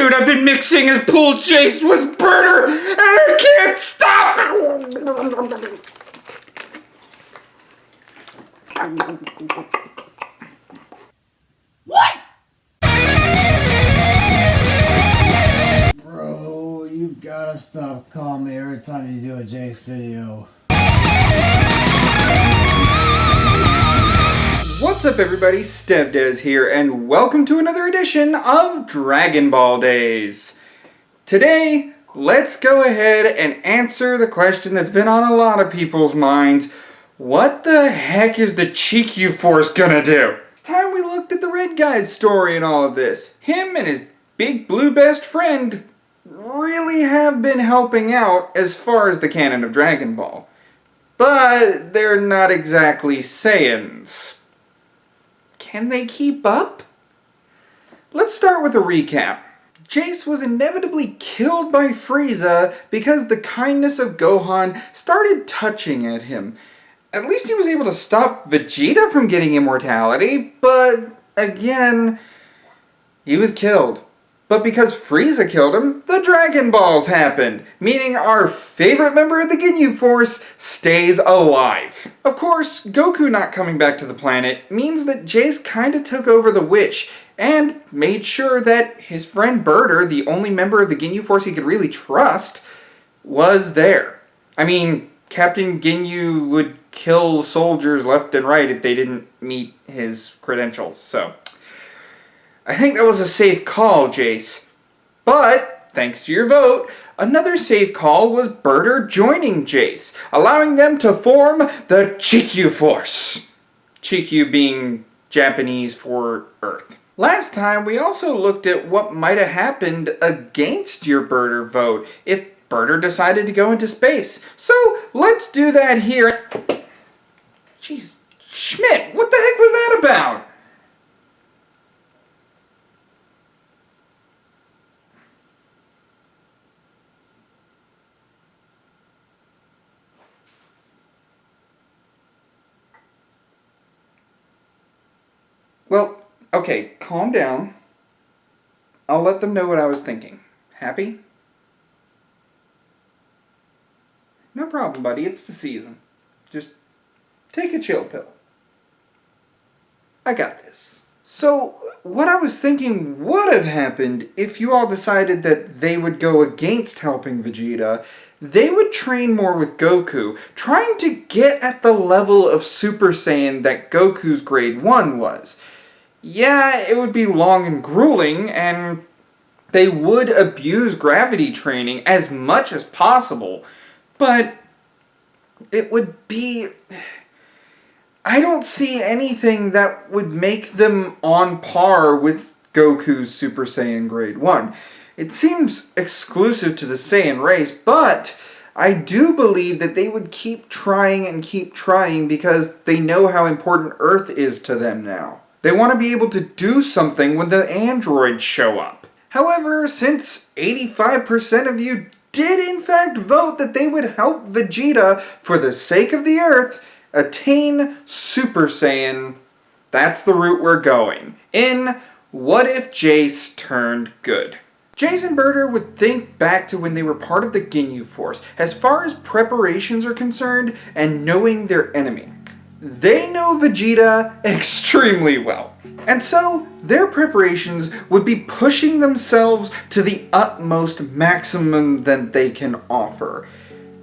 Dude, I've been mixing his pool Jeice with Burter, and I can't stop! What? Bro, you've gotta stop calling me every time you do a Jeice video. What's up everybody, StevDeS here, and welcome to another edition of Dragon Ball Days. Today, let's go ahead and answer the question that's been on a lot of people's minds. What the heck is the Chikyu Force gonna do? It's time we looked at the red guy's story and all of this. Him and his big blue best friend really have been helping out as far as the canon of Dragon Ball. But they're not exactly Saiyans. Can they keep up? Let's start with a recap. Jeice was inevitably killed by Frieza because the kindness of Gohan started touching at him. At least he was able to stop Vegeta from getting immortality, but again, he was killed. But because Frieza killed him, the Dragon Balls happened, meaning our favorite member of the Ginyu Force stays alive. Of course, Goku not coming back to the planet means that Jeice kinda took over the wish, and made sure that his friend Burter, the only member of the Ginyu Force he could really trust, was there. I mean, Captain Ginyu would kill soldiers left and right if they didn't meet his credentials, so I think that was a safe call, Jeice. But, thanks to your vote, another safe call was Burter joining Jeice, allowing them to form the Chikyu Force. Chikyu being Japanese for Earth. Last time, we also looked at what might have happened against your Burter vote if Burter decided to go into space. So, let's do that here. Jeez, Schmidt, what the heck was that about? Well, okay, calm down. I'll let them know what I was thinking. Happy? No problem, buddy. It's the season. Just take a chill pill. I got this. So, what I was thinking would have happened if you all decided that they would go against helping Vegeta. They would train more with Goku, trying to get at the level of Super Saiyan that Goku's grade 1 was. Yeah, it would be long and grueling, and they would abuse gravity training as much as possible, but it would be... I don't see anything that would make them on par with Goku's Super Saiyan Grade 1. It seems exclusive to the Saiyan race, but I do believe that they would keep trying and keep trying because they know how important Earth is to them now. They want to be able to do something when the androids show up. However, since 85% of you did in fact vote that they would help Vegeta for the sake of the Earth attain Super Saiyan, that's the route we're going. In What If Jeice Turned Good? Jeice and Burter would think back to when they were part of the Ginyu Force as far as preparations are concerned and knowing their enemy. They know Vegeta extremely well, and so their preparations would be pushing themselves to the utmost maximum that they can offer,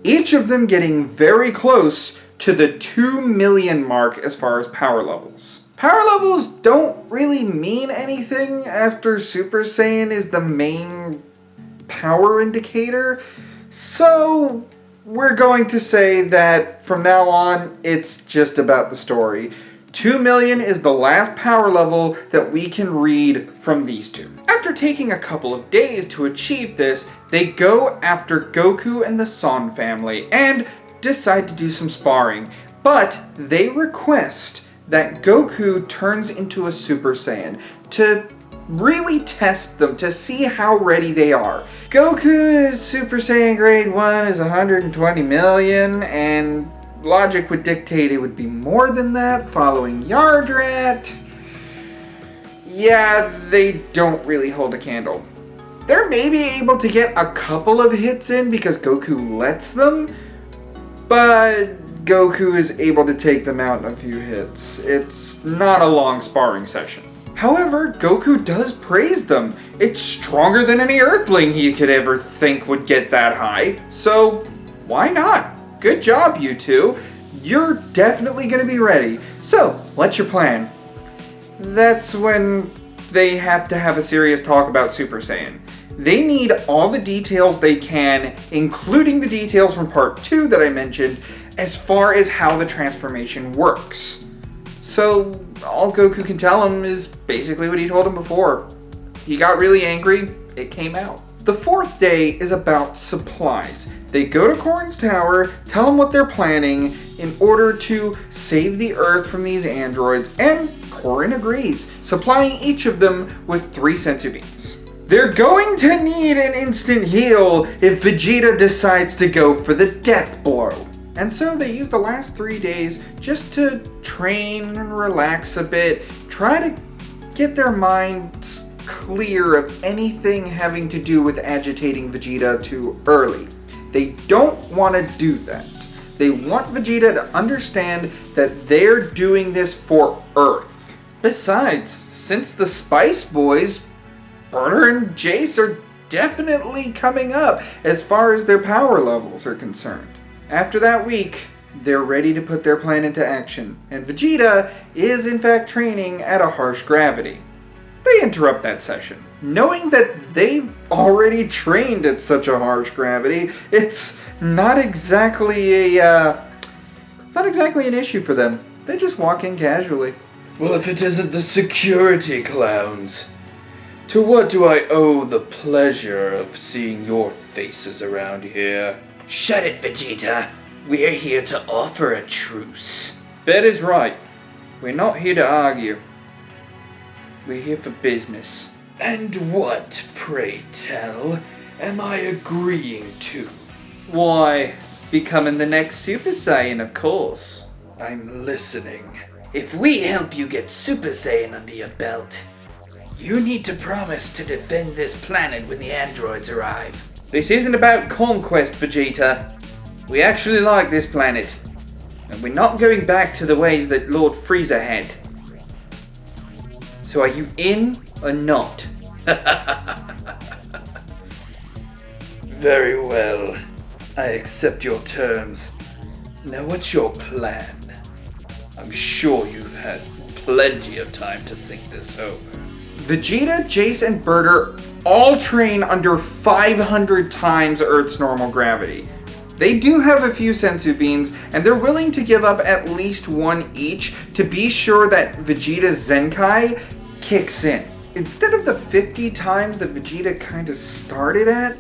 each of them getting very close to the 2 million mark as far as power levels. Power levels don't really mean anything after Super Saiyan is the main power indicator, so we're going to say that from now on, it's just about the story. 2 million is the last power level that we can read from these two. After taking a couple of days to achieve this, they go after Goku and the Son family and decide to do some sparring. But they request that Goku turns into a Super Saiyan to really test them, to see how ready they are. Goku's Super Saiyan Grade 1 is 120 million, and logic would dictate it would be more than that following Yardrat. Yeah, they don't really hold a candle. They're maybe able to get a couple of hits in because Goku lets them, but Goku is able to take them out in a few hits. It's not a long sparring session. However, Goku does praise them. It's stronger than any Earthling he could ever think would get that high, so why not? Good job, you two. You're definitely going to be ready. So, what's your plan? That's when they have to have a serious talk about Super Saiyan. They need all the details they can, including the details from part 2 that I mentioned, as far as how the transformation works. So, all Goku can tell him is basically what he told him before. He got really angry, it came out. The 4th day is about supplies. They go to Korin's tower, tell him what they're planning in order to save the Earth from these androids, and Korin agrees, supplying each of them with 3 senzu beans. They're going to need an instant heal if Vegeta decides to go for the death blow. And so they use the last 3 days just to train and relax a bit, try to get their minds clear of anything having to do with agitating Vegeta too early. They don't want to do that. They want Vegeta to understand that they're doing this for Earth. Besides, since the Spice Boys, Burter and Jeice are definitely coming up as far as their power levels are concerned. After that week, they're ready to put their plan into action, and Vegeta is in fact training at a harsh gravity. They interrupt that session. Knowing that they've already trained at such a harsh gravity, it's not exactly an issue for them. They just walk in casually. Well, if it isn't the security clowns, to what do I owe the pleasure of seeing your faces around here? Shut it, Vegeta. We're here to offer a truce. Bet is right. We're not here to argue. We're here for business. And what, pray tell, am I agreeing to? Why, becoming the next Super Saiyan, of course. I'm listening. If we help you get Super Saiyan under your belt, you need to promise to defend this planet when the androids arrive. This isn't about conquest, Vegeta. We actually like this planet. And we're not going back to the ways that Lord Frieza had. So are you in or not? Very well. I accept your terms. Now what's your plan? I'm sure you've had plenty of time to think this over. Vegeta, Jeice, and Burter all train under 500 times Earth's normal gravity. They do have a few senzu beans, and they're willing to give up at least one each to be sure that Vegeta's Zenkai kicks in. Instead of the 50 times that Vegeta kind of started at,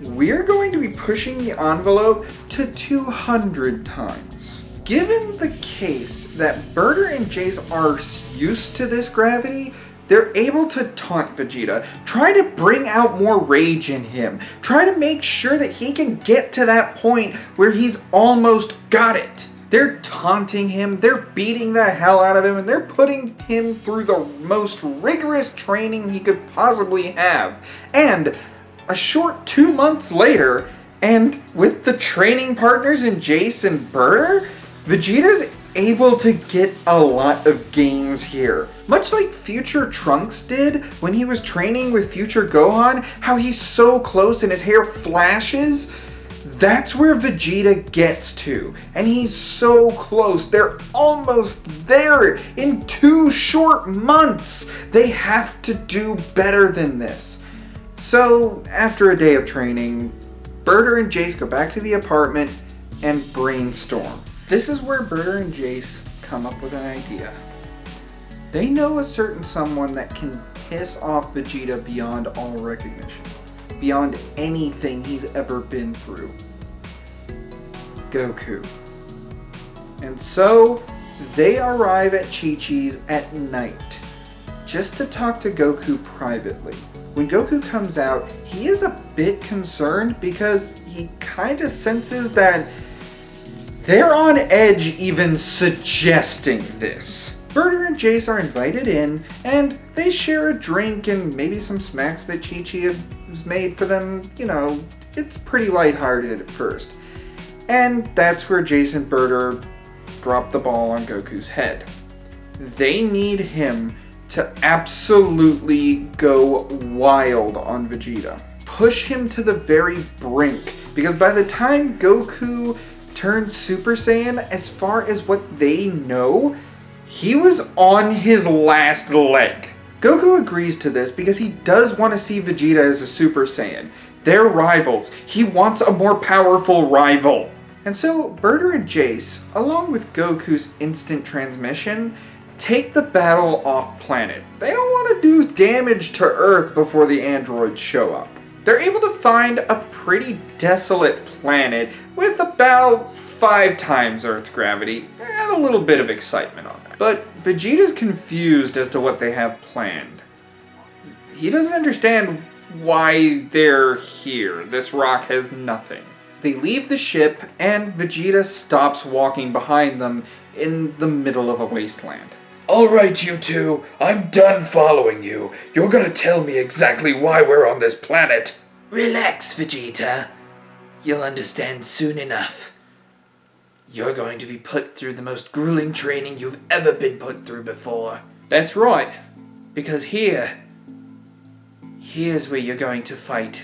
we're going to be pushing the envelope to 200 times. Given the case that Burter and Jeice are used to this gravity, they're able to taunt Vegeta, try to bring out more rage in him, try to make sure that he can get to that point where he's almost got it. They're taunting him, they're beating the hell out of him, and they're putting him through the most rigorous training he could possibly have. And a short 2 months later, and with the training partners in Jeice and Burter, Vegeta's able to get a lot of gains here. Much like future Trunks did when he was training with future Gohan, how he's so close and his hair flashes, that's where Vegeta gets to. And he's so close, they're almost there in 2 short months. They have to do better than this. So after a day of training, Burter and Jeice go back to the apartment and brainstorm. This is where Burter and Jeice come up with an idea. They know a certain someone that can piss off Vegeta beyond all recognition, beyond anything he's ever been through. Goku. And so, they arrive at Chi-Chi's at night, just to talk to Goku privately. When Goku comes out, he is a bit concerned because he kind of senses that they're on edge even suggesting this. Burter and Jeice are invited in, and they share a drink and maybe some snacks that Chi-Chi had was made for them, it's pretty lighthearted at first. And that's where Jeice and Burter drop the ball on Goku's head. They need him to absolutely go wild on Vegeta. Push him to the very brink, because by the time Goku turned Super Saiyan, as far as what they know, he was on his last leg. Goku agrees to this because he does want to see Vegeta as a Super Saiyan. They're rivals. He wants a more powerful rival. And so Burter and Jeice, along with Goku's instant transmission, take the battle off planet. They don't want to do damage to Earth before the androids show up. They're able to find a pretty desolate planet with about 5 times Earth's gravity and a little bit of excitement on it. But Vegeta's confused as to what they have planned. He doesn't understand why they're here. This rock has nothing. They leave the ship and Vegeta stops walking behind them in the middle of a wasteland. Alright, you two, I'm done following you. You're gonna tell me exactly why we're on this planet. Relax, Vegeta. You'll understand soon enough. You're going to be put through the most grueling training you've ever been put through before. That's right. Because here's where you're going to fight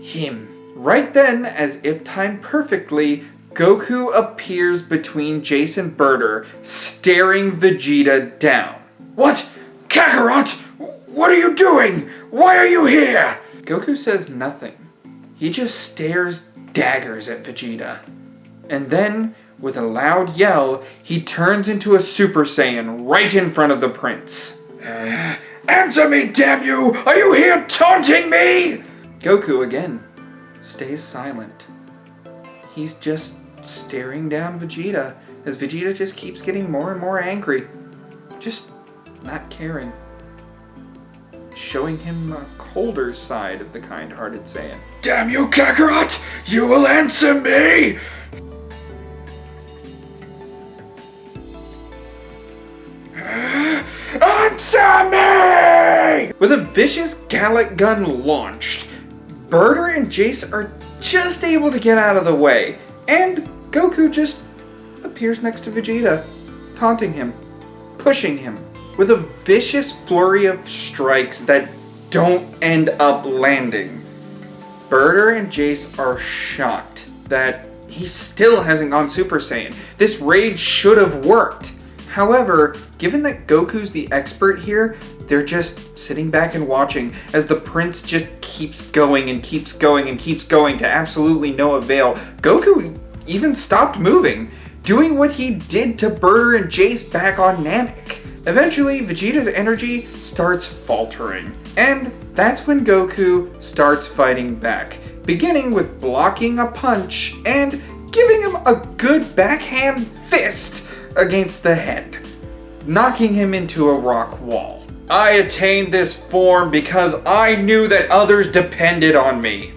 him. Right then, as if timed perfectly, Goku appears between Jeice and Burter, staring Vegeta down. What? Kakarot? What are you doing? Why are you here? Goku says nothing. He just stares daggers at Vegeta. And then, with a loud yell, he turns into a Super Saiyan right in front of the prince. Answer me, damn you! Are you here taunting me? Goku again stays silent. He's just staring down Vegeta as Vegeta just keeps getting more and more angry. Just not caring. Showing him a colder side of the kind-hearted Saiyan. Damn you, Kakarot! You will answer me! Answer me! With a vicious Gallic gun launched, Burter and Jeice are just able to get out of the way, and Goku just appears next to Vegeta, taunting him, pushing him, with a vicious flurry of strikes that don't end up landing. Burter and Jeice are shocked that he still hasn't gone Super Saiyan. This raid should have worked. However, given that Goku's the expert here, they're just sitting back and watching as the prince just keeps going and keeps going and keeps going to absolutely no avail. Goku even stopped moving, doing what he did to Burter and Jeice back on Namek. Eventually, Vegeta's energy starts faltering, and that's when Goku starts fighting back, beginning with blocking a punch and giving him a good backhand fist against the head, knocking him into a rock wall. I attained this form because I knew that others depended on me.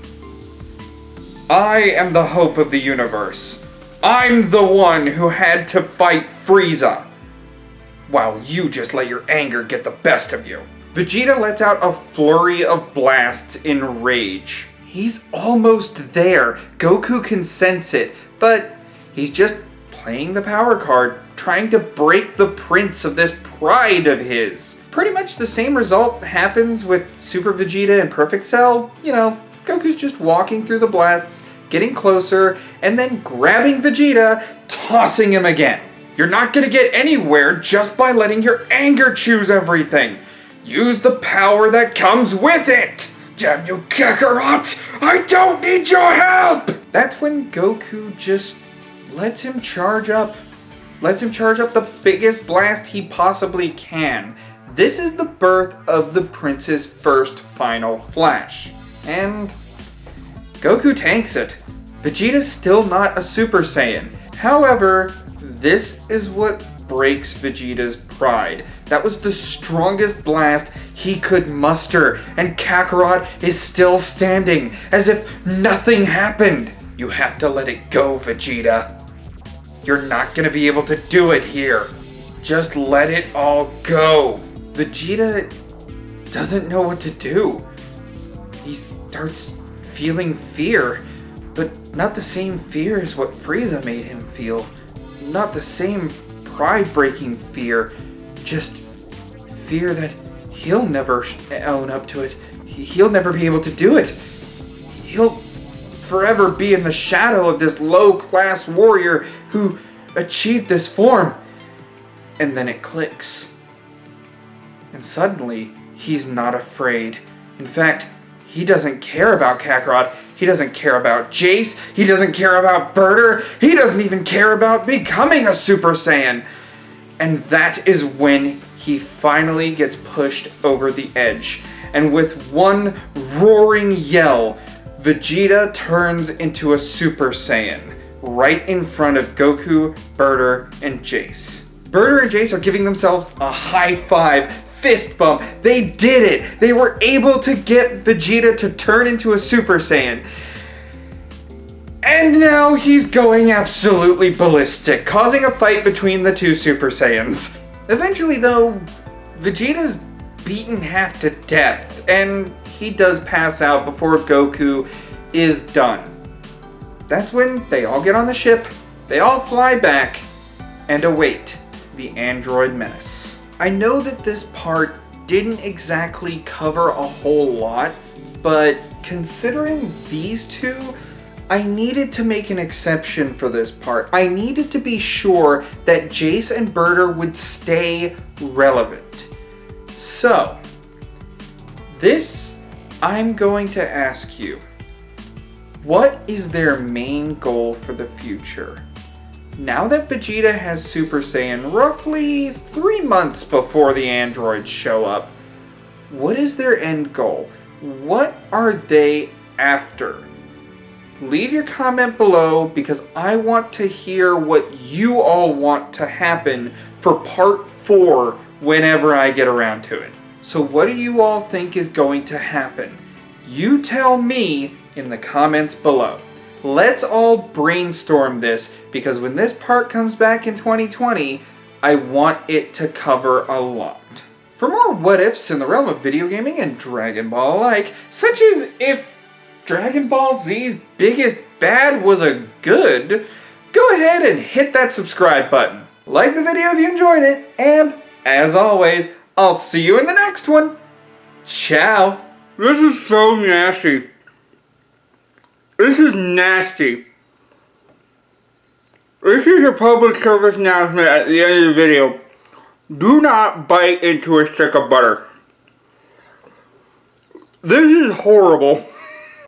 I am the hope of the universe. I'm the one who had to fight Frieza, while you just let your anger get the best of you. Vegeta lets out a flurry of blasts in rage. He's almost there. Goku can sense it, but he's just playing the power card, trying to break the prince of this pride of his. Pretty much the same result happens with Super Vegeta and Perfect Cell. Goku's just walking through the blasts, getting closer, and then grabbing Vegeta, tossing him again. You're not gonna get anywhere just by letting your anger choose everything. Use the power that comes with it! Damn you, Kakarot! I don't need your help! That's when Goku just lets him charge up. Lets him charge up the biggest blast he possibly can. This is the birth of the prince's first final flash. And Goku tanks it. Vegeta's still not a Super Saiyan. However, this is what breaks Vegeta's pride. That was the strongest blast he could muster, and Kakarot is still standing, as if nothing happened. You have to let it go, Vegeta. You're not gonna be able to do it here. Just let it all go. Vegeta doesn't know what to do. he starts feeling fear, but not the same fear as what Frieza made him feel. Not the same pride-breaking fear, just fear that he'll never own up to it. He'll never be able to do it. He'll forever be in the shadow of this low-class warrior who achieved this form. And then it clicks. And suddenly, he's not afraid. In fact, he doesn't care about Kakarot. He doesn't care about Jeice. He doesn't care about Burter. He doesn't even care about becoming a Super Saiyan. And that is when he finally gets pushed over the edge. And with one roaring yell, Vegeta turns into a Super Saiyan right in front of Goku, Burter, and Jeice. Burter and Jeice are giving themselves a high five, fist bump. They did it! They were able to get Vegeta to turn into a Super Saiyan. And now he's going absolutely ballistic, causing a fight between the two Super Saiyans. Eventually, though, Vegeta's beaten half to death, and he does pass out before Goku is done. That's when they all get on the ship, they all fly back, and await the android menace. I know that this part didn't exactly cover a whole lot, but considering these two, I needed to make an exception for this part. I needed to be sure that Jeice and Burter would stay relevant. So, this I'm going to ask you. What is their main goal for the future? Now that Vegeta has Super Saiyan roughly 3 months before the androids show up, what is their end goal? What are they after? Leave your comment below because I want to hear what you all want to happen for part 4 whenever I get around to it. So what do you all think is going to happen? You tell me in the comments below. Let's all brainstorm this because when this part comes back in 2020, I want it to cover a lot. For more what-ifs in the realm of video gaming and Dragon Ball alike, such as if Dragon Ball Z's biggest bad was a good, go ahead and hit that subscribe button. Like the video if you enjoyed it, and as always, I'll see you in the next one. Ciao. This is so nasty. This is nasty. This is a public service announcement at the end of the video. Do not bite into a stick of butter. This is horrible.